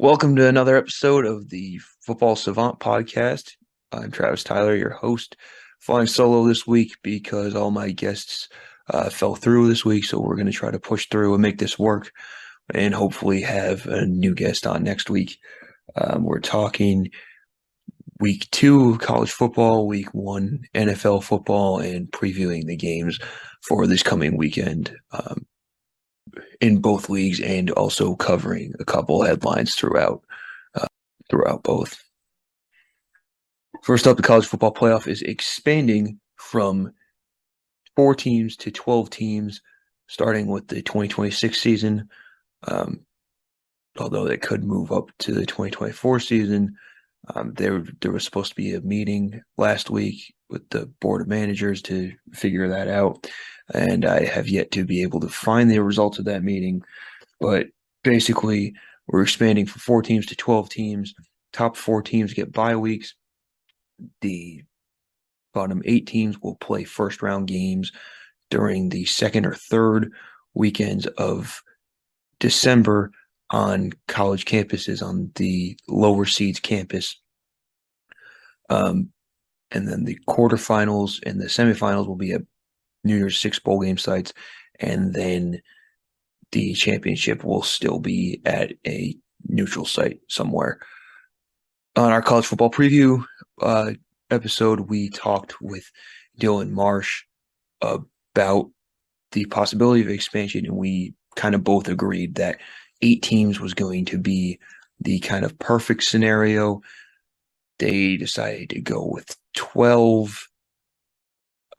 Welcome to another episode of the Football Savant podcast. I'm Travis Tyler, your host. Flying solo this week because all my guests fell through this week, so we're going to try to push through and make this work and hopefully have a new guest on next week. We're talking week 2 of college football, week 1 NFL football, and previewing the games for this coming weekend in both leagues, and also covering a couple headlines throughout both. First up, the college football playoff is expanding from 4 teams to 12 teams, starting with the 2026 season. Although they could move up to the 2024 season. There was supposed to be a meeting last week with the board of managers to figure that out, and I have yet to be able to find the results of that meeting. But basically, we're expanding from 4 teams to 12 teams. Top 4 teams get bye weeks. The bottom 8 teams will play first-round games during the second or third weekends of December on college campuses, on the lower seeds campus. And then the quarterfinals and the semifinals will be at New Year's Six bowl game sites, and then the championship will still be at a neutral site somewhere. On our college football preview episode, we talked with Dylan Marsh about the possibility of expansion, and we kind of both agreed that 8 teams was going to be the kind of perfect scenario. They decided to go with 12.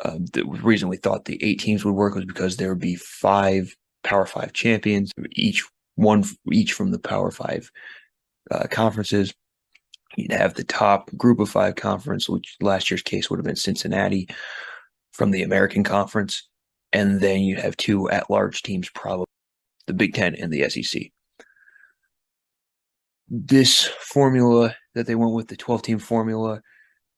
The reason we thought the 8 teams would work was because there would be 5 Power 5 champions, each from the Power 5 conferences. You'd have the top group of 5 conference, which last year's case would have been Cincinnati from the American Conference. And then you'd have 2 at-large teams, probably the Big Ten and the SEC. This formula that they went with, the 12-team formula,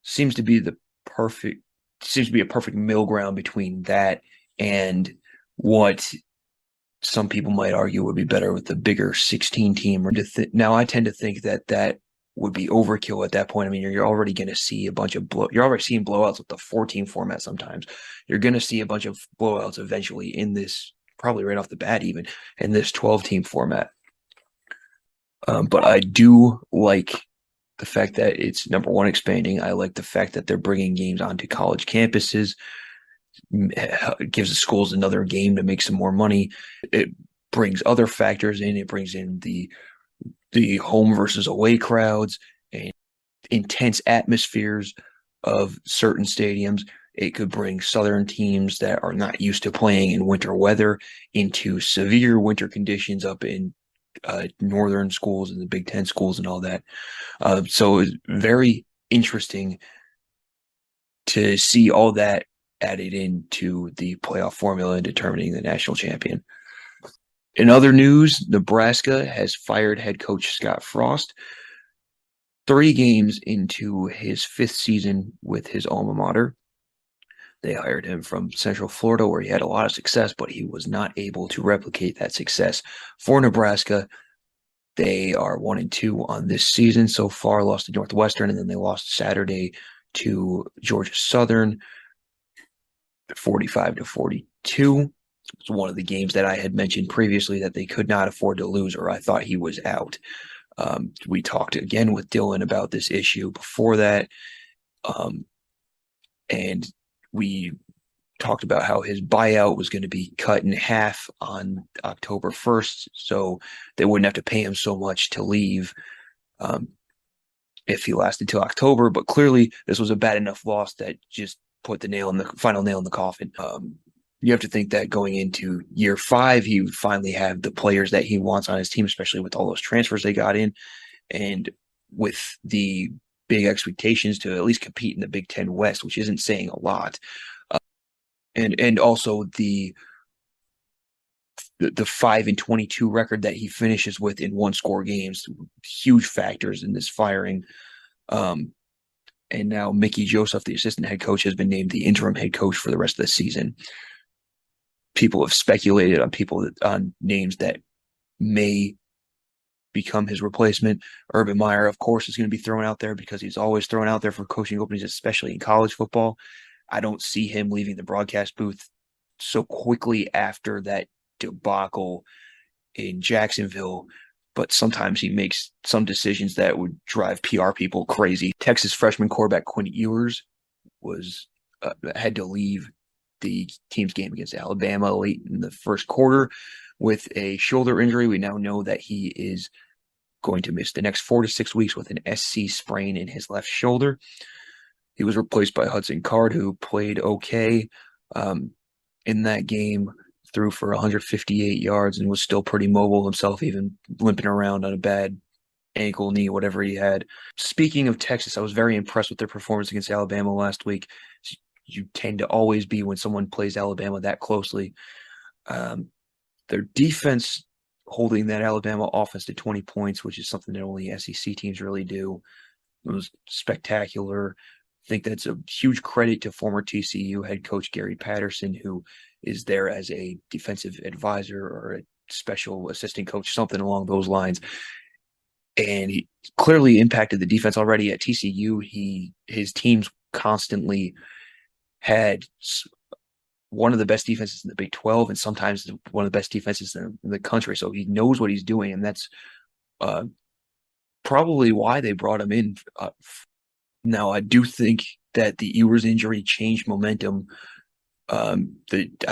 seems to be a perfect middle ground between that and what some people might argue would be better with the bigger 16-team. Now, I tend to think that would be overkill at that point. I mean, you're already going to see a bunch of you're already seeing blowouts with the 4-team format sometimes. You're going to see a bunch of blowouts eventually in this, probably right off the bat even, in this 12-team format. But I do like the fact that it's, number one, expanding. I like the fact that they're bringing games onto college campuses. It gives the schools another game to make some more money. It brings other factors in. It brings in the home versus away crowds and intense atmospheres of certain stadiums. It could bring southern teams that are not used to playing in winter weather into severe winter conditions up in northern schools and the Big Ten schools and all that. So it's very interesting to see all that added into the playoff formula and determining the national champion. In other news, Nebraska has fired head coach Scott Frost 3 games into his 5th season with his alma mater. They hired him from Central Florida, where he had a lot of success, but he was not able to replicate that success for Nebraska. They are 1-2 on this season so far, lost to Northwestern, and then they lost Saturday to Georgia Southern, 45-42. It's one of the games that I had mentioned previously that they could not afford to lose, or I thought he was out. We talked again with Dylan about this issue before that, and we talked about how his buyout was going to be cut in half on October 1st, so they wouldn't have to pay him so much to leave if he lasted till October. But clearly, this was a bad enough loss that just put the final nail in the coffin. You have to think that going into year 5, he would finally have the players that he wants on his team, especially with all those transfers they got in, and with the big expectations to at least compete in the Big Ten West, which isn't saying a lot. And also the 5-22 record that he finishes with in 1-score games, huge factors in this firing. And now Mickey Joseph, the assistant head coach, has been named the interim head coach for the rest of the season. People have speculated on names that may become his replacement. Urban Meyer, of course, is going to be thrown out there because he's always thrown out there for coaching openings, especially in college football. I don't see him leaving the broadcast booth so quickly after that debacle in Jacksonville, but sometimes he makes some decisions that would drive PR people crazy. Texas freshman quarterback Quinn Ewers had to leave the team's game against Alabama late in the first quarter with a shoulder injury. We now know that he is going to miss the next 4 to 6 weeks with an SC sprain in his left shoulder. He was replaced by Hudson Card, who played okay in that game, threw for 158 yards and was still pretty mobile himself, even limping around on a bad ankle, knee, whatever he had. Speaking of Texas, I was very impressed with their performance against Alabama last week. You tend to always be when someone plays Alabama that closely. Their defense holding that Alabama offense to 20 points, which is something that only SEC teams really do, it was spectacular. I think that's a huge credit to former TCU head coach Gary Patterson, who is there as a defensive advisor or a special assistant coach, something along those lines. And he clearly impacted the defense already at TCU. His teams constantly had one of the best defenses in the Big 12 and sometimes one of the best defenses in the country. So he knows what he's doing, and that's probably why they brought him in. Now, I do think that the Ewers injury changed momentum. I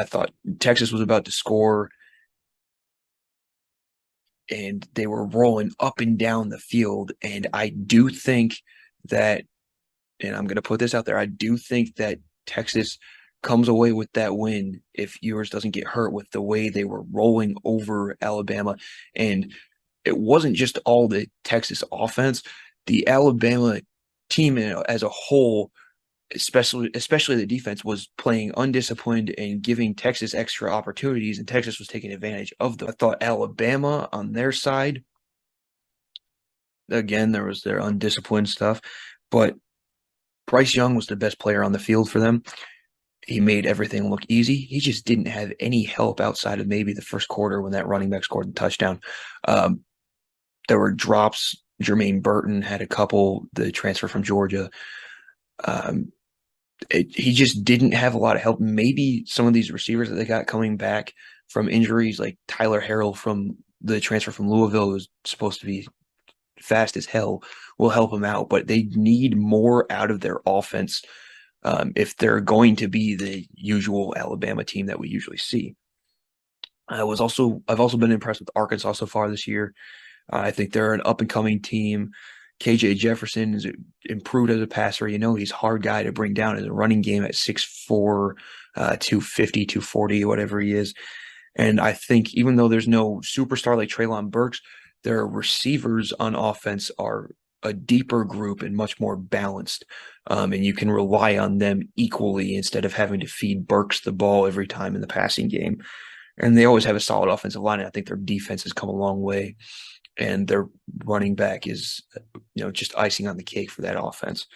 thought Texas was about to score, and they were rolling up and down the field. And I do think that, and I'm going to put this out there, I do think that Texas comes away with that win if Ewers doesn't get hurt, with the way they were rolling over Alabama. And it wasn't just all the Texas offense. The Alabama team as a whole, especially the defense, was playing undisciplined and giving Texas extra opportunities, and Texas was taking advantage of them. I thought Alabama on their side, again, there was their undisciplined stuff, but Bryce Young was the best player on the field for them. He made everything look easy. He just didn't have any help outside of maybe the first quarter when that running back scored the touchdown. There were drops. Jermaine Burton had a couple, the transfer from Georgia. He just didn't have a lot of help. Maybe some of these receivers that they got coming back from injuries, like Tyler Harrell from the transfer from Louisville, who's supposed to be fast as hell, will help them out. But they need more out of their offense if they're going to be the usual Alabama team that we usually see. I've also been impressed with Arkansas so far this year. I think they're an up-and-coming team. KJ Jefferson is improved as a passer. He's a hard guy to bring down in a running game at 6'4", 250, 240, whatever he is. And I think even though there's no superstar like Treylon Burks, their receivers on offense are a deeper group and much more balanced. And you can rely on them equally instead of having to feed Burks the ball every time in the passing game. And they always have a solid offensive line. And I think their defense has come a long way. And their running back is, just icing on the cake for that offense.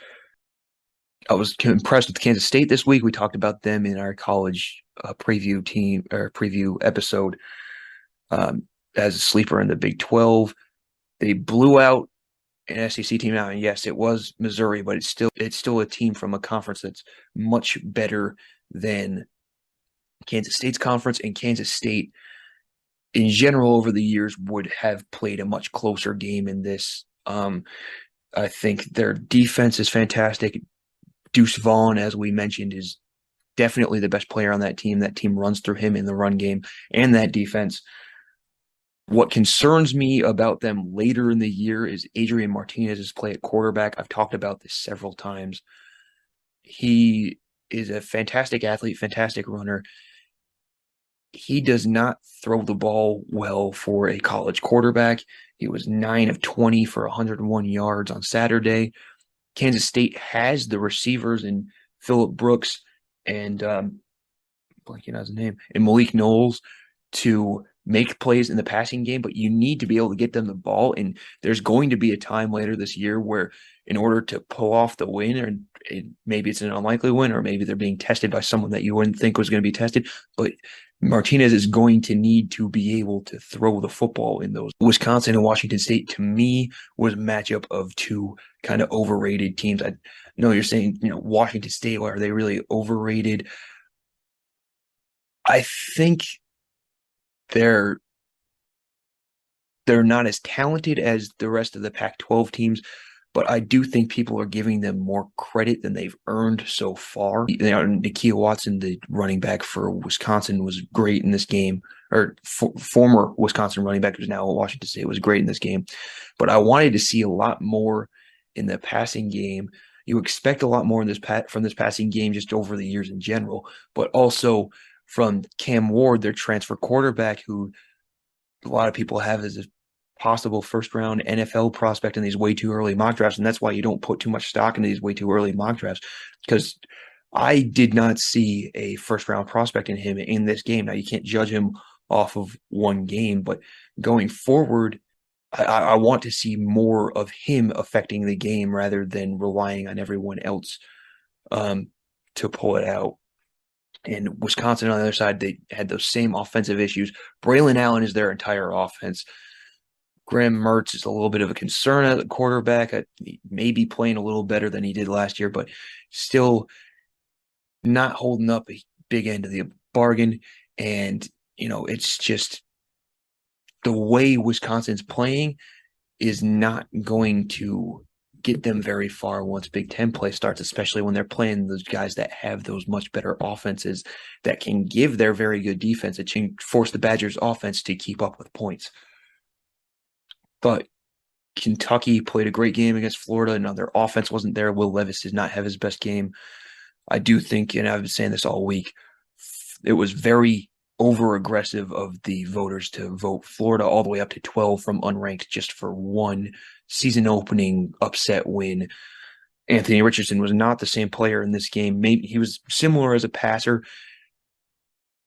I was impressed with Kansas State this week. We talked about them in our college preview episode as a sleeper in the Big 12. They blew out an SEC team now, and yes, it was Missouri, but it's still a team from a conference that's much better than Kansas State's conference, and Kansas State in general over the years would have played a much closer game in this. I think their defense is fantastic. Deuce Vaughn, as we mentioned, is definitely the best player on that team. That team runs through him in the run game and that defense. What concerns me about them later in the year is Adrian Martinez's play at quarterback. I've talked about this several times. He is a fantastic athlete, fantastic runner. He does not throw the ball well for a college quarterback. He was 9 of 20 for 101 yards on Saturday. Kansas State has the receivers in Phillip Brooks and blanking on his name, and Malik Knowles to make plays in the passing game, but you need to be able to get them the ball. And there's going to be a time later this year where in order to pull off the win, or maybe it's an unlikely win, or maybe they're being tested by someone that you wouldn't think was going to be tested, but Martinez is going to need to be able to throw the football in those. Wisconsin and Washington State, to me, was a matchup of two kind of overrated teams. I know you're saying, Washington State, are they really overrated? I think they're not as talented as the rest of the Pac-12 teams, but I do think people are giving them more credit than they've earned so far. Nakia Watson, the running back for Wisconsin, was great in this game, or former Wisconsin running back who's now at Washington State was great in this game. But I wanted to see a lot more in the passing game. You expect a lot more in from this passing game just over the years in general, but also from Cam Ward, their transfer quarterback, who a lot of people have as a possible first-round NFL prospect in these way too early mock drafts, and that's why you don't put too much stock into these way too early mock drafts, because I did not see a first-round prospect in him in this game. Now, you can't judge him off of one game, but going forward, I want to see more of him affecting the game rather than relying on everyone else to pull it out. And Wisconsin, on the other side, they had those same offensive issues. Braylon Allen is their entire offense. Graham Mertz is a little bit of a concern at the quarterback. He may be playing a little better than he did last year, but still not holding up a big end of the bargain. And, it's just the way Wisconsin's playing is not going to get them very far once Big Ten play starts, especially when they're playing those guys that have those much better offenses that can give their very good defense, that can force the Badgers' offense to keep up with points. But Kentucky played a great game against Florida, and their offense wasn't there. Will Levis did not have his best game. I do think, and I've been saying this all week, it was very over-aggressive of the voters to vote Florida all the way up to 12 from unranked just for one season-opening upset win. Anthony Richardson was not the same player in this game. Maybe he was similar as a passer,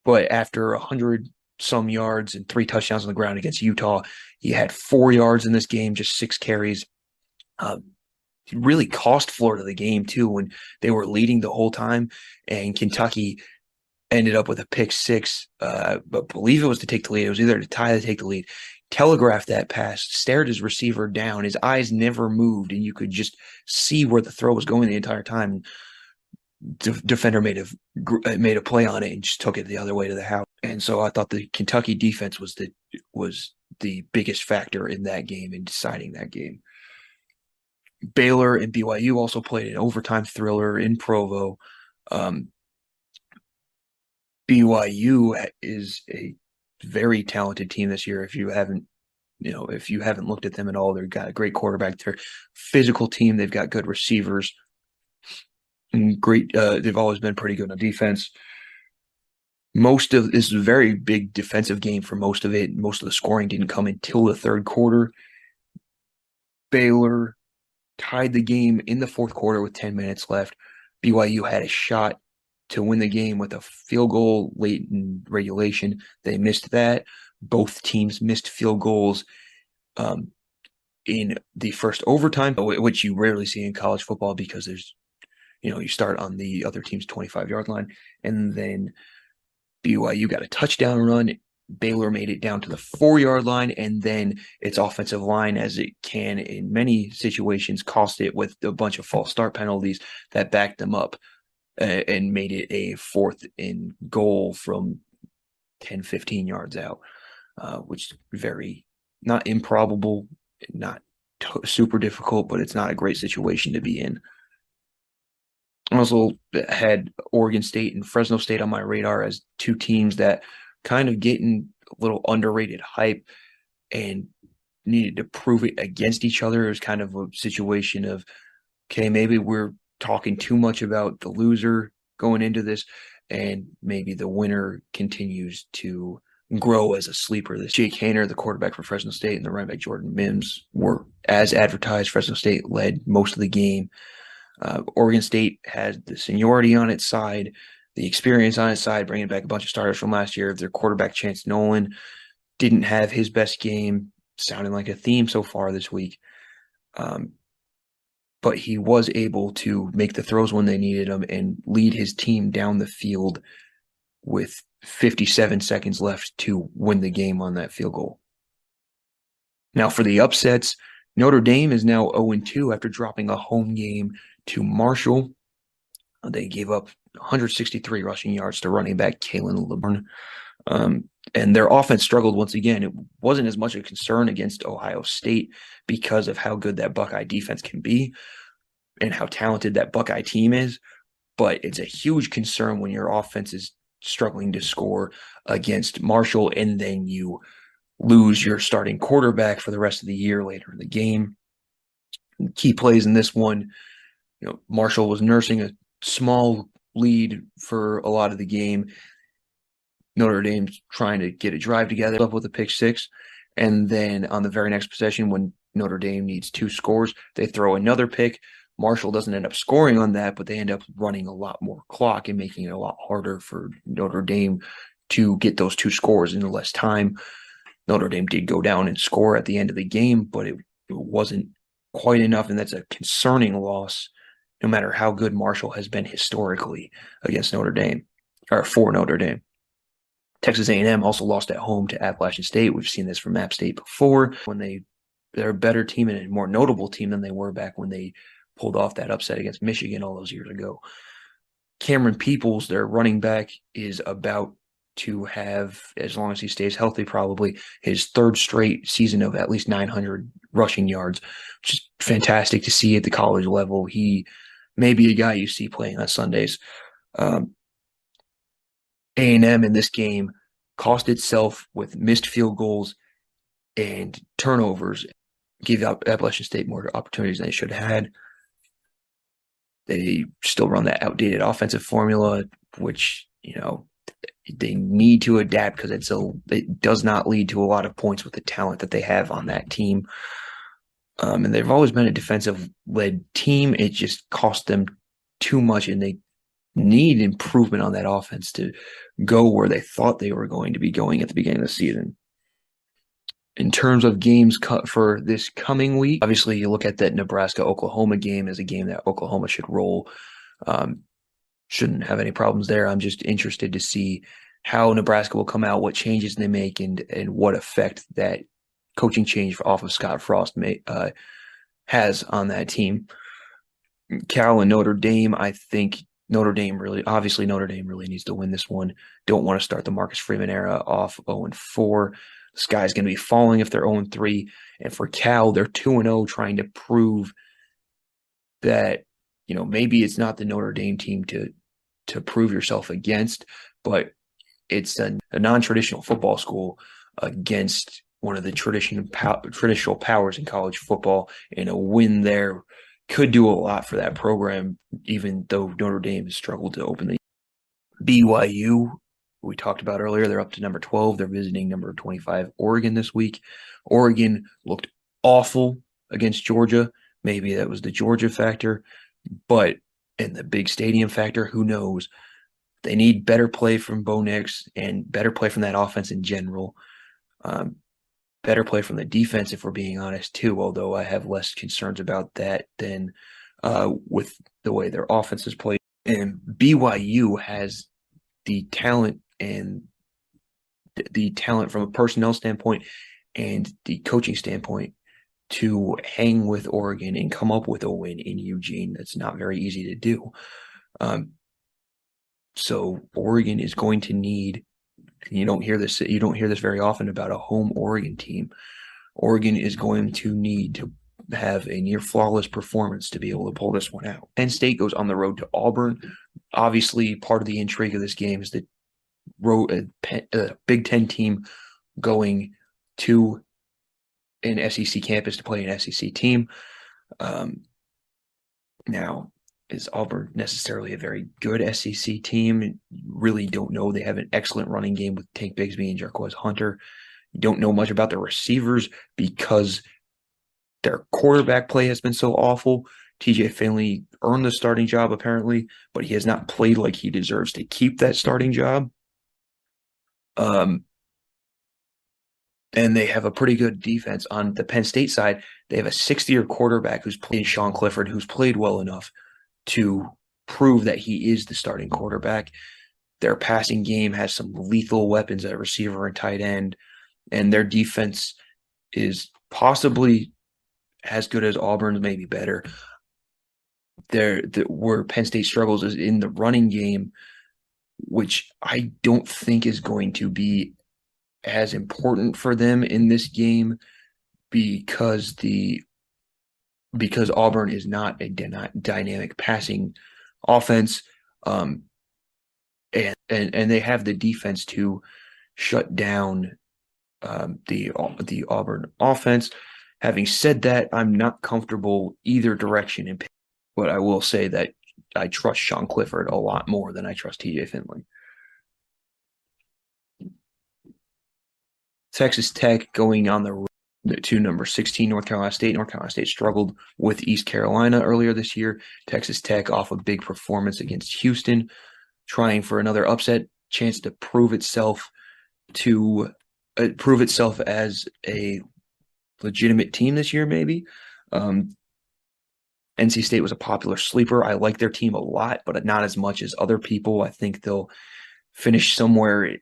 but after 100-some yards and 3 touchdowns on the ground against Utah, he had 4 yards in this game, just 6 carries. It really cost Florida the game, too, when they were leading the whole time, and Kentucky ended up with a pick 6, but believe it was to take the lead. It was either to tie or to take the lead. Telegraphed that pass, stared his receiver down. His eyes never moved, and you could just see where the throw was going the entire time. Defender made a play on it and just took it the other way to the house. And so I thought the Kentucky defense was the biggest factor in that game, in deciding that game. Baylor and BYU also played an overtime thriller in Provo. BYU is a very talented team this year. If you haven't looked at them at all, they've got a great quarterback. They're a physical team. They've got good receivers and great. They've always been pretty good on defense. Most of this is a very big defensive game for most of it. Most of the scoring didn't come until the third quarter. Baylor tied the game in the fourth quarter with 10 minutes left. BYU had a shot to win the game with a field goal late in regulation. They missed that. Both teams missed field goals in the first overtime, which you rarely see in college football because there's, you start on the other team's 25-yard line, and then BYU got a touchdown run. Baylor made it down to the 4-yard line, and then its offensive line, as it can in many situations, cost it with a bunch of false start penalties that backed them up and made it a 4th and goal from 10, 15 yards out, which is very not improbable, not super difficult, but it's not a great situation to be in. I also had Oregon State and Fresno State on my radar as two teams that kind of getting a little underrated hype and needed to prove it against each other. It was kind of a situation of, okay, maybe we're talking too much about the loser going into this, and maybe the winner continues to grow as a sleeper. This Jake Haener, the quarterback for Fresno State, and the running back Jordan Mims were as advertised. Fresno State led most of the game. Oregon State had the seniority on its side, the experience on its side, bringing back a bunch of starters from last year. Their quarterback, Chance Nolan, didn't have his best game, sounding like a theme so far this week. But he was able to make the throws when they needed them and lead his team down the field with 57 seconds left to win the game on that field goal. Now for the upsets, Notre Dame is now 0-2 after dropping a home game to Marshall. They gave up 163 rushing yards to running back Kalen LeBron. And their offense struggled once again. It wasn't as much a concern against Ohio State because of how good that Buckeye defense can be and how talented that Buckeye team is. But it's a huge concern when your offense is struggling to score against Marshall and then you lose your starting quarterback for the rest of the year later in the game. Key plays in this one, Marshall was nursing a small lead for a lot of the game. Notre Dame's trying to get a drive together up with a pick six. And then on the very next possession, when Notre Dame needs 2 scores, they throw another pick. Marshall doesn't end up scoring on that, but they end up running a lot more clock and making it a lot harder for Notre Dame to get those 2 scores in less time. Notre Dame did go down and score at the end of the game, but it wasn't quite enough, and that's a concerning loss, no matter how good Marshall has been historically against Notre Dame, or for Notre Dame. Texas A&M also lost at home to Appalachian State. We've seen this from App State before, when they're a better team and a more notable team than they were back when they pulled off that upset against Michigan all those years ago. Cameron Peoples, their running back, is about to have, as long as he stays healthy, probably his 3rd straight season of at least 900 rushing yards, which is fantastic to see at the college level. He may be a guy you see playing on Sundays. A&M in this game cost itself with missed field goals and turnovers, gave Appalachian State more opportunities than they should have had. They still run that outdated offensive formula, which, they need to adapt because it does not lead to a lot of points with the talent that they have on that team. And they've always been a defensive-led team. It just cost them too much, and they need improvement on that offense to go where they thought they were going to be going at the beginning of the season. In terms of games cut for this coming week, obviously you look at that Nebraska-Oklahoma game as a game that Oklahoma should roll. Shouldn't have any problems there. I'm just interested to see how Nebraska will come out, what changes they make, and what effect that coaching change off of Scott Frost has on that team. Cal and Notre Dame, I think Notre Dame really needs to win this one. Don't want to start the Marcus Freeman era off 0-4. The sky's going to be falling if they're 0-3. And for Cal, they're 2-0, trying to prove that, maybe it's not the Notre Dame team to prove yourself against, but it's a non-traditional football school against one of the traditional powers in college football, and a win there could do a lot for that program, even though Notre Dame has struggled to open the BYU. We talked about earlier, they're up to number 12. They're visiting number 25 Oregon this week. Oregon looked awful against Georgia. Maybe that was the Georgia factor, but in the big stadium factor, who knows? They need better play from Bo Nix and better play from that offense in general. Better play from the defense, if we're being honest, too, although I have less concerns about that than with the way their offense is played. And BYU has the talent from a personnel standpoint and the coaching standpoint to hang with Oregon and come up with a win in Eugene. That's not very easy to do. So Oregon is going to need, you don't hear this very often about a home Oregon team. Oregon is going to need to have a near flawless performance to be able to pull this one out. Penn State goes on the road to Auburn. Obviously, part of the intrigue of this game is the Big Ten team going to an SEC campus to play an SEC team. Now, is Auburn necessarily a very good SEC team? Really don't know. They have an excellent running game with Tank Bigsby and Jarquez Hunter. You don't know much about their receivers because their quarterback play has been so awful. TJ Finley earned the starting job, apparently, but he has not played like he deserves to keep that starting job. And they have a pretty good defense. On the Penn State side, they have a 6th-year quarterback who's played, Sean Clifford, who's played well enough to prove that he is the starting quarterback. Their passing game has some lethal weapons at receiver and tight end, and their defense is possibly as good as Auburn's, maybe better. Where Penn State struggles is in the running game, which I don't think is going to be as important for them in this game because Auburn is not a dynamic passing offense, and they have the defense to shut down the Auburn offense. Having said that, I'm not comfortable either direction but I will say that I trust Sean Clifford a lot more than I trust TJ Finley. Texas Tech going on the road to number 16 North Carolina State. North Carolina State struggled with East Carolina earlier this year. Texas Tech off a big performance against Houston, trying for another upset chance to prove itself as a legitimate team this year, maybe. NC State was a popular sleeper. I like their team a lot, but not as much as other people. I think they'll finish somewhere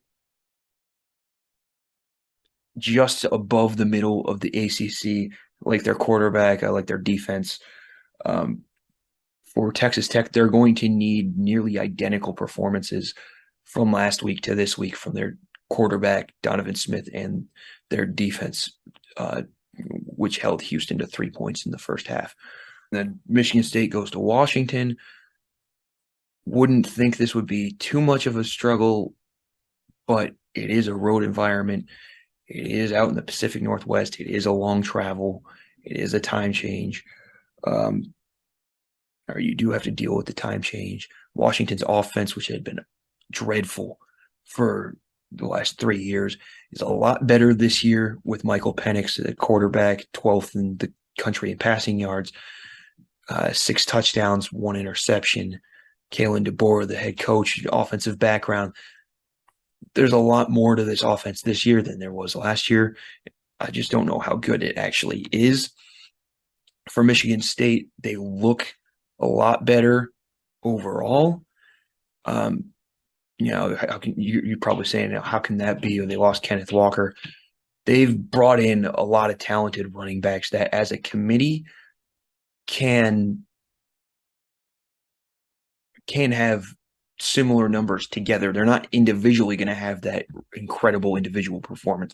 just above the middle of the ACC. I like their quarterback. I like their defense. For Texas Tech, they're going to need nearly identical performances from last week to this week from their quarterback, Donovan Smith, and their defense, which held Houston to 3 points in the first half. Then Michigan State goes to Washington. Wouldn't think this would be too much of a struggle, but it is a road environment. It is out in the Pacific Northwest. It is a long travel. It is a time change. Or you do have to deal with the time change. Washington's offense, which had been dreadful for the last 3 years, is a lot better this year with Michael Penix at quarterback, 12th in the country in passing yards. 6 touchdowns, 1 interception. Kalen DeBoer, the head coach, offensive background. There's a lot more to this offense this year than there was last year. I just don't know how good it actually is. For Michigan State, they look a lot better overall. How can you're probably saying, how can that be when they lost Kenneth Walker? They've brought in a lot of talented running backs that, as a committee, can have similar numbers together. They're not individually going to have that incredible individual performance,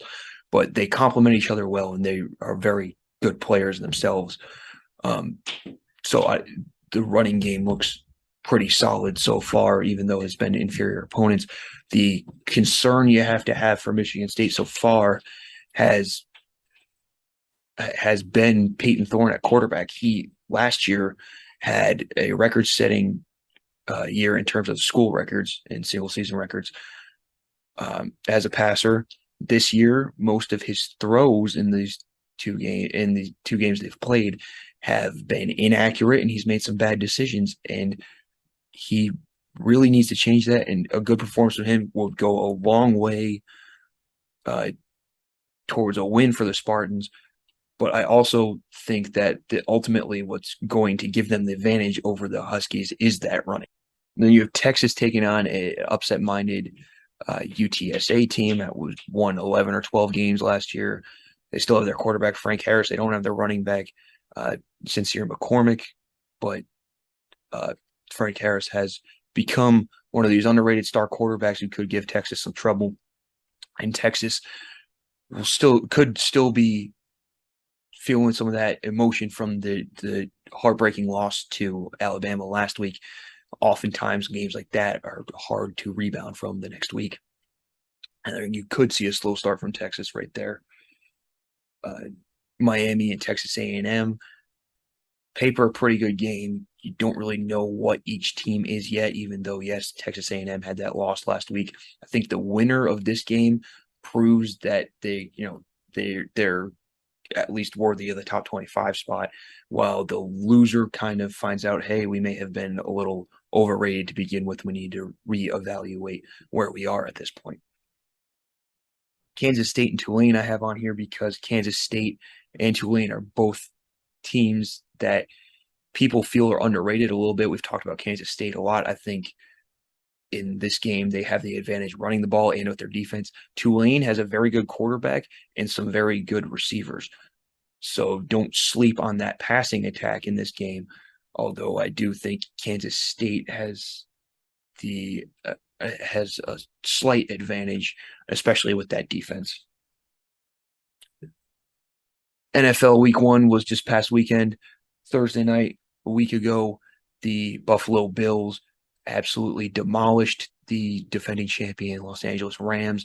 but they complement each other well, and they are very good players themselves. The running game looks pretty solid so far, even though it's been inferior opponents. The concern you have to have for Michigan State so far has been Peyton Thorne at quarterback. He last year had a record-setting year in terms of school records and single-season records as a passer. This year, most of his throws in the two games they've played have been inaccurate, and he's made some bad decisions, and he really needs to change that, and a good performance from him will go a long way towards a win for the Spartans. But I also think that ultimately what's going to give them the advantage over the Huskies is that running. And then you have Texas taking on a upset-minded UTSA team that won 11 or 12 games last year. They still have their quarterback, Frank Harris. They don't have their running back, Sincere McCormick, but Frank Harris has become one of these underrated star quarterbacks who could give Texas some trouble. And Texas could still be feeling some of that emotion from the heartbreaking loss to Alabama last week. Oftentimes, games like that are hard to rebound from the next week. And you could see a slow start from Texas right there. Miami and Texas A&M, paper, a pretty good game. You don't really know what each team is yet, even though, yes, Texas A&M had that loss last week. I think the winner of this game proves that they're at least worthy of the top 25 spot, while the loser kind of finds out, hey, we may have been a little overrated to begin with. We need to reevaluate where we are at this point. Kansas State and Tulane I have on here because Kansas State and Tulane are both teams that people feel are underrated a little bit. We've talked about Kansas State a lot. I think in this game, they have the advantage running the ball and with their defense. Tulane has a very good quarterback and some very good receivers. So don't sleep on that passing attack in this game. Although I do think Kansas State has a slight advantage, especially with that defense. NFL Week 1 was just past weekend. Thursday night, a week ago, the Buffalo Bills absolutely demolished the defending champion Los Angeles Rams,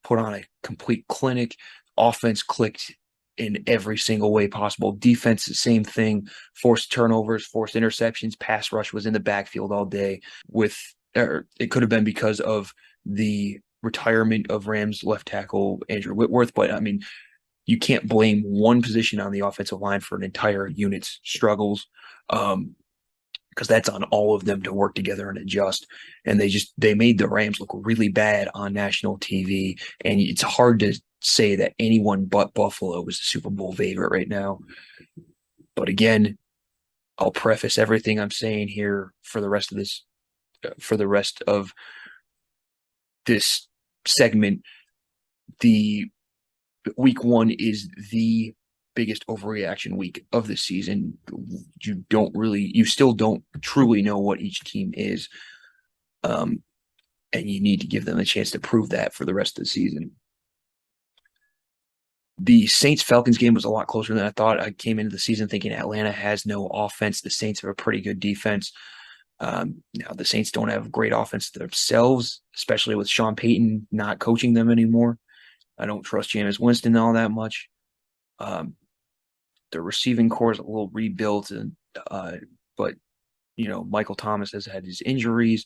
put on a complete clinic. Offense clicked in every single way possible. Defense, the same thing. Forced turnovers, forced interceptions. Pass rush was in the backfield all day. It could have been because of the retirement of Rams left tackle Andrew Whitworth, but I mean, you can't blame one position on the offensive line for an entire unit's struggles, because that's on all of them to work together and adjust. And they made the Rams look really bad on national TV, and it's hard to say that anyone but Buffalo is the Super Bowl favorite right now. But again, I'll preface everything I'm saying here for the rest of this segment. The Week 1 is the biggest overreaction week of the season. You still don't truly know what each team is. And you need to give them a chance to prove that for the rest of the season. The Saints-Falcons game was a lot closer than I thought. I came into the season thinking Atlanta has no offense. The Saints have a pretty good defense. Now, the Saints don't have great offense themselves, especially with Sean Payton not coaching them anymore. I don't trust Jameis Winston all that much. The receiving core is a little rebuilt, but Michael Thomas has had his injuries.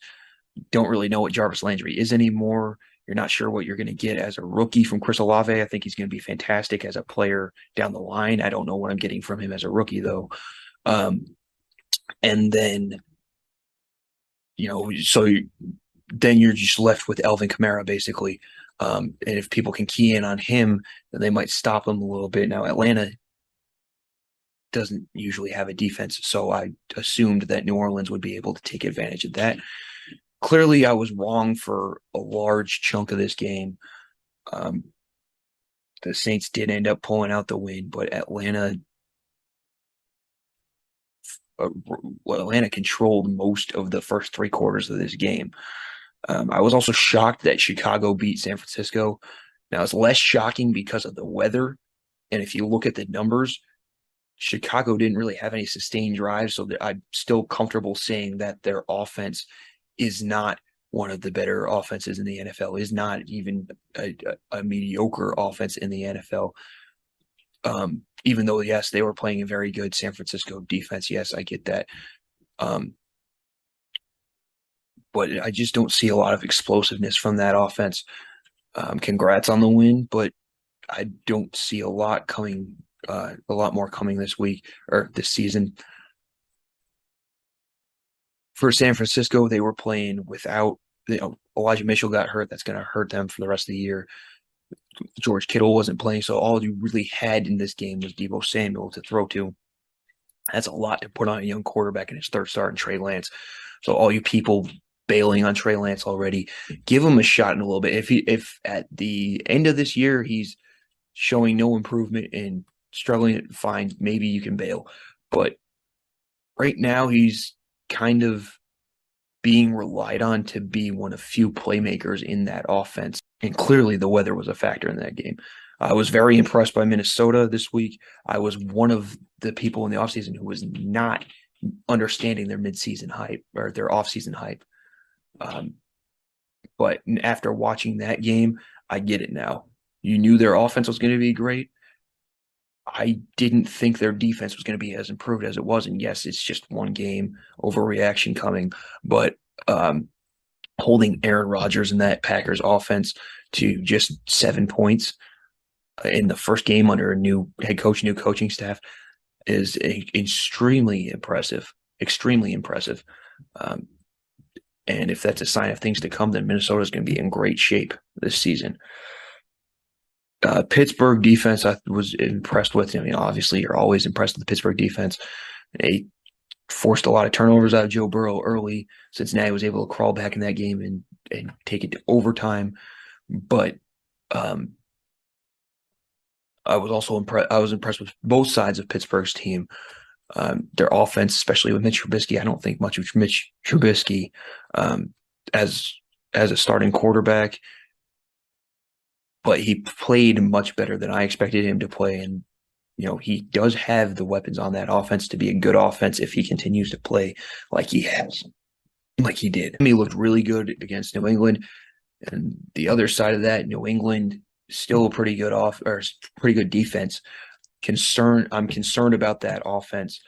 You don't really know what Jarvis Landry is anymore. You're not sure what you're going to get as a rookie from Chris Olave. I think he's going to be fantastic as a player down the line. I don't know what I'm getting from him as a rookie, though. And then, so then you're just left with Alvin Kamara, basically. And if people can key in on him, then they might stop him a little bit. Now, Atlanta doesn't usually have a defense, so I assumed that New Orleans would be able to take advantage of that. Clearly, I was wrong for a large chunk of this game. The Saints did end up pulling out the win, but Atlanta controlled most of the first 3 quarters of this game. I was also shocked that Chicago beat San Francisco. Now, it's less shocking because of the weather. And if you look at the numbers, Chicago didn't really have any sustained drives, so I'm still comfortable saying that their offense is not one of the better offenses in the NFL, is not even a mediocre offense in the NFL. Even though, yes, they were playing a very good San Francisco defense. Yes, I get that. But I just don't see a lot of explosiveness from that offense. Congrats on the win, but I don't see a lot more coming this week or this season. For San Francisco, they were playing without, Elijah Mitchell got hurt. That's going to hurt them for the rest of the year. George Kittle wasn't playing, so all you really had in this game was Deebo Samuel to throw to. That's a lot to put on a young quarterback in his third start in Trey Lance. So all you people bailing on Trey Lance already, give him a shot in a little bit. If at the end of this year he's showing no improvement and struggling, fine, maybe you can bail. But right now he's kind of being relied on to be one of few playmakers in that offense. And clearly the weather was a factor in that game. I was very impressed by Minnesota this week. I was one of the people in the offseason who was not understanding their midseason hype or their offseason hype. But after watching that game, I get it now. You knew their offense was going to be great. I didn't think their defense was going to be as improved as it was. And yes, it's just one game, overreaction coming. But holding Aaron Rodgers and that Packers offense to just 7 points in the first game under a new head coach, new coaching staff is extremely impressive. Extremely impressive. And if that's a sign of things to come, then Minnesota is going to be in great shape this season. Pittsburgh defense, I was impressed with. I mean, obviously, you're always impressed with the Pittsburgh defense. They forced a lot of turnovers out of Joe Burrow early. Cincinnati was able to crawl back in that game and take it to overtime. But I was also impressed. I was impressed with both sides of Pittsburgh's team. Their offense, especially with Mitch Trubisky, I don't think much of Mitch Trubisky um, as as a starting quarterback, but he played much better than I expected him to play. And he does have the weapons on that offense to be a good offense if he continues to play like he has, like he did. He looked really good against New England, and the other side of that, New England still a pretty good pretty good defense. I'm concerned about that offense.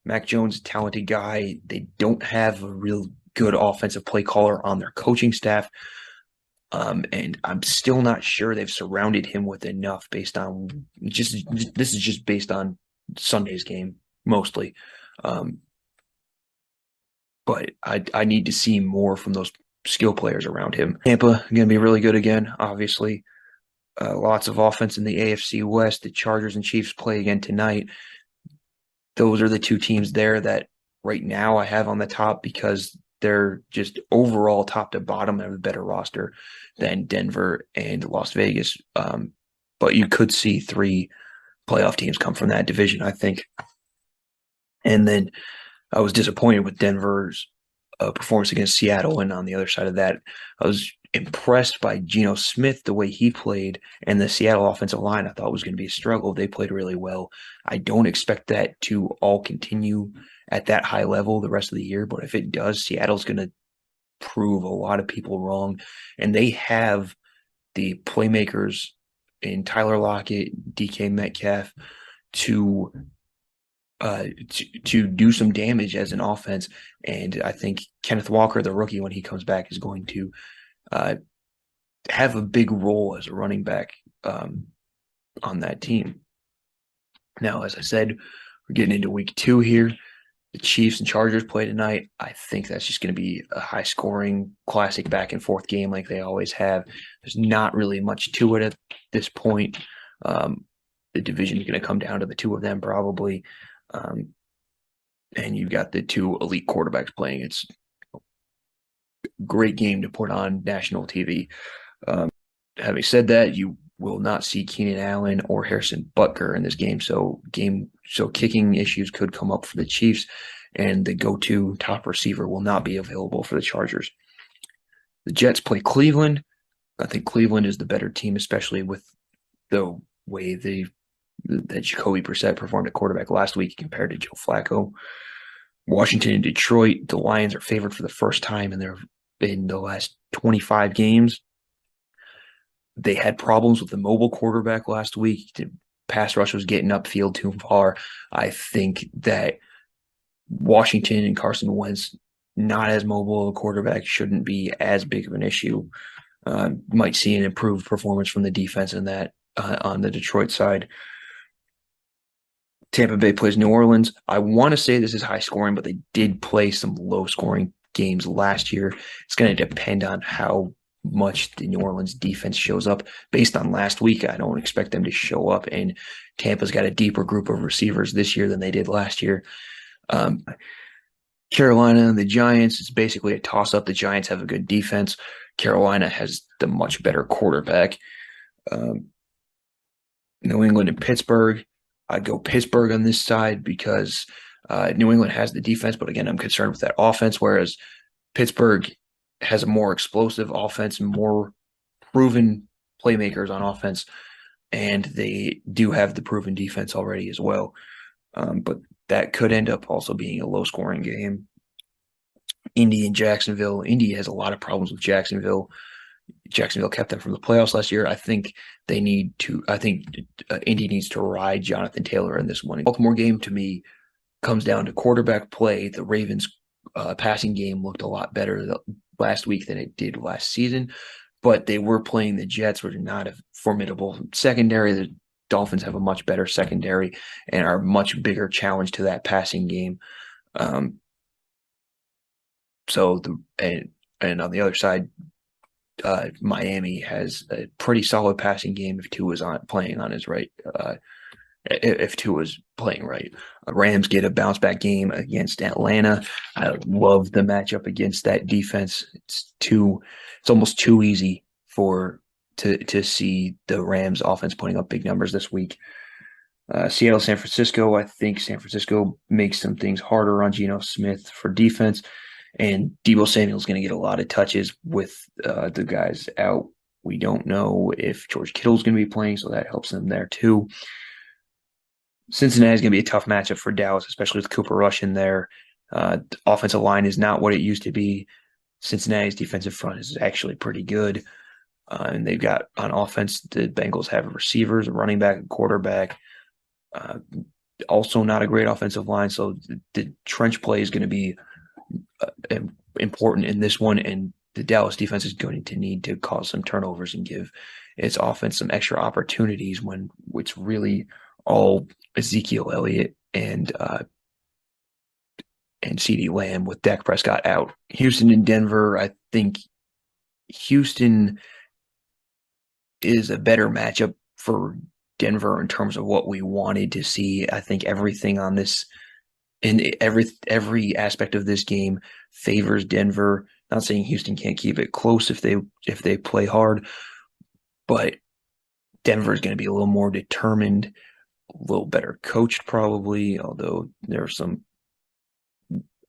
Mac Jones, talented guy. They don't have a real good offensive play caller on their coaching staff. And I'm still not sure they've surrounded him with enough based on this is just based on Sunday's game mostly. But I need to see more from those skill players around him. Tampa going to be really good again, obviously. Lots of offense in the AFC West. The Chargers and Chiefs play again tonight. Those are the two teams there that right now I have on the top because they're just overall top to bottom have a better roster than Denver and Las Vegas. But you could see 3 playoff teams come from that division, I think. And then I was disappointed with Denver's performance against Seattle. And on the other side of that, I was impressed by Geno Smith, the way he played, and the Seattle offensive line I thought was going to be a struggle. They played really well. I don't expect that to all continue at that high level the rest of the year, but if it does, Seattle's going to prove a lot of people wrong. And they have the playmakers in Tyler Lockett, DK Metcalf to do some damage as an offense. And I think Kenneth Walker, the rookie, when he comes back, is going to have a big role as a running back on that team. Now, as I said, we're getting into week 2 here. The Chiefs and Chargers play tonight. I think that's just going to be a high-scoring, classic back-and-forth game like they always have. There's not really much to it at this point. The division is going to come down to the 2 of them probably. And you've got the 2 elite quarterbacks playing. It's a great game to put on national TV. Having said that, you will not see Keenan Allen or Harrison Butker in this game. So kicking issues could come up for the Chiefs, and the go-to top receiver will not be available for the Chargers. The Jets play Cleveland. I think Cleveland is the better team, especially with the way that Jacoby Brissett performed at quarterback last week compared to Joe Flacco. Washington and Detroit, the Lions are favored for the first time in the last 25 games. They had problems with the mobile quarterback last week. The pass rush was getting upfield too far. I think that Washington and Carson Wentz, not as mobile a quarterback, shouldn't be as big of an issue. Might see an improved performance from the defense in that on the Detroit side. Tampa Bay plays New Orleans. I want to say this is high scoring, but they did play some low scoring games last year. It's going to depend on how much the New Orleans defense shows up. Based on last week, I don't expect them to show up, and Tampa's got a deeper group of receivers this year than they did last year. Carolina and the Giants, it's basically a toss-up. The Giants have a good defense. Carolina has the much better quarterback. New England and Pittsburgh, I'd go Pittsburgh on this side because New England has the defense, but again, I'm concerned with that offense, whereas Pittsburgh has a more explosive offense, more proven playmakers on offense, and they do have the proven defense already as well. But that could end up also being a low-scoring game. Indy and Jacksonville. Indy has a lot of problems with Jacksonville. Jacksonville kept them from the playoffs last year. I think Indy needs to ride Jonathan Taylor in this one. Baltimore game, to me, comes down to quarterback play. The Ravens' passing game looked a lot better last week than it did last season, but they were playing the Jets, which are not a formidable secondary. The Dolphins have a much better secondary and are a much bigger challenge to that passing game. And on the other side, Miami has a pretty solid passing game if Tua is playing on his right if Tua's playing right. Rams get a bounce back game against Atlanta. I love the matchup against that defense. It's almost too easy to see the Rams offense putting up big numbers this week. Seattle, San Francisco. I think San Francisco makes some things harder on Geno Smith for defense, and Deebo Samuel's going to get a lot of touches with the guys out. We don't know if George Kittle's going to be playing, so that helps them there too. Cincinnati's going to be a tough matchup for Dallas, especially with Cooper Rush in there. The offensive line is not what it used to be. Cincinnati's defensive front is actually pretty good. And they've got on offense, the Bengals have receivers, a running back, a quarterback. Also not a great offensive line. So the trench play is going to be important in this one. And the Dallas defense is going to need to cause some turnovers and give its offense some extra opportunities when it's really all Ezekiel Elliott and CeeDee Lamb with Dak Prescott out. Houston and Denver, I think Houston is a better matchup for Denver in terms of what we wanted to see. I think everything on this and every aspect of this game favors Denver. Not saying Houston can't keep it close if they play hard, but Denver is going to be a little more determined, a little better coached probably, although there are some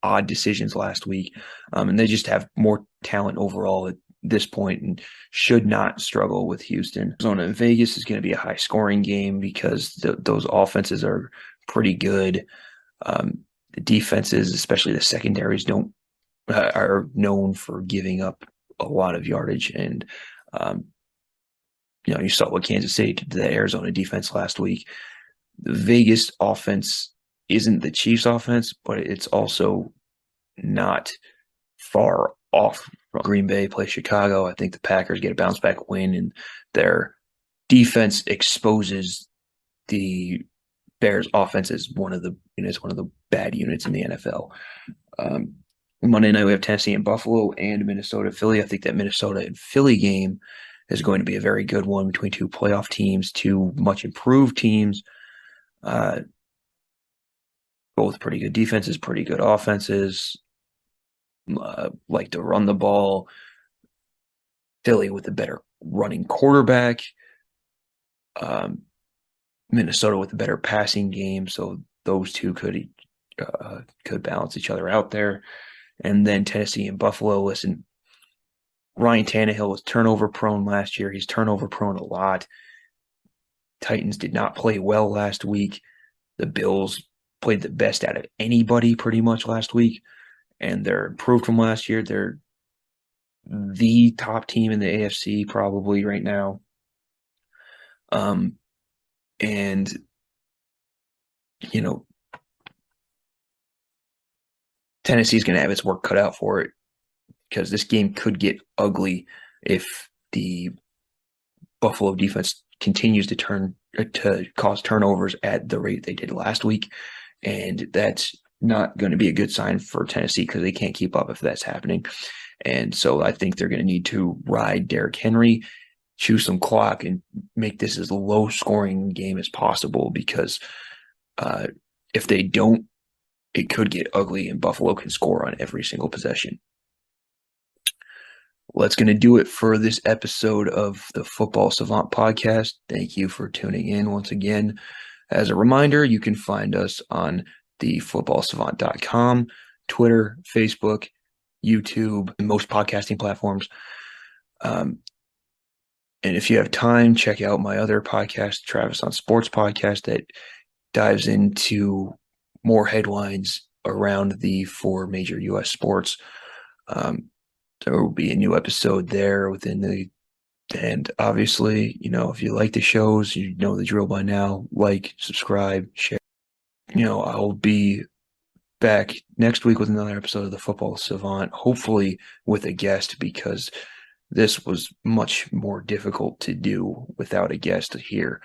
odd decisions last week. And they just have more talent overall at this point and should not struggle with Houston. Arizona and Vegas is going to be a high scoring game because those offenses are pretty good. The defenses, especially the secondaries, are known for giving up a lot of yardage. And, you saw what Kansas City did to the Arizona defense last week. The Vegas offense isn't the Chiefs offense, but it's also not far off from Green Bay play Chicago. I think the Packers get a bounce back win, and their defense exposes the Bears offense as one of the bad units in the NFL. Monday night we have Tennessee and Buffalo and Minnesota, Philly. I think that Minnesota and Philly game is going to be a very good one between two playoff teams, two much improved teams. Both pretty good defenses, pretty good offenses. Like to run the ball. Philly with a better running quarterback. Minnesota with a better passing game, so those two could balance each other out there. And then Tennessee and Buffalo. Listen, Ryan Tannehill was turnover prone last year. He's turnover prone a lot. Titans did not play well last week. The Bills played the best out of anybody pretty much last week, and they're improved from last year. They're the top team in the AFC probably right now. And Tennessee's going to have its work cut out for it because this game could get ugly if the Buffalo defense continues to cause turnovers at the rate they did last week. And that's not going to be a good sign for Tennessee because they can't keep up if that's happening. And so I think they're going to need to ride Derrick Henry, chew some clock, and make this as low-scoring game as possible because if they don't, it could get ugly and Buffalo can score on every single possession. Well, that's going to do it for this episode of the Football Savant podcast. Thank you for tuning in once again. As a reminder, you can find us on thefootballsavant.com, Twitter, Facebook, YouTube, and most podcasting platforms. And if you have time, check out my other podcast, Travis on Sports podcast, that dives into more headlines around the four major U.S. sports. There will be a new episode there and obviously, if you like the shows, you know the drill by now. Like, subscribe, share. I'll be back next week with another episode of the Football Savant, hopefully with a guest because this was much more difficult to do without a guest here.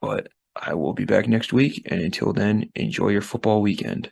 But I will be back next week, and until then, enjoy your football weekend.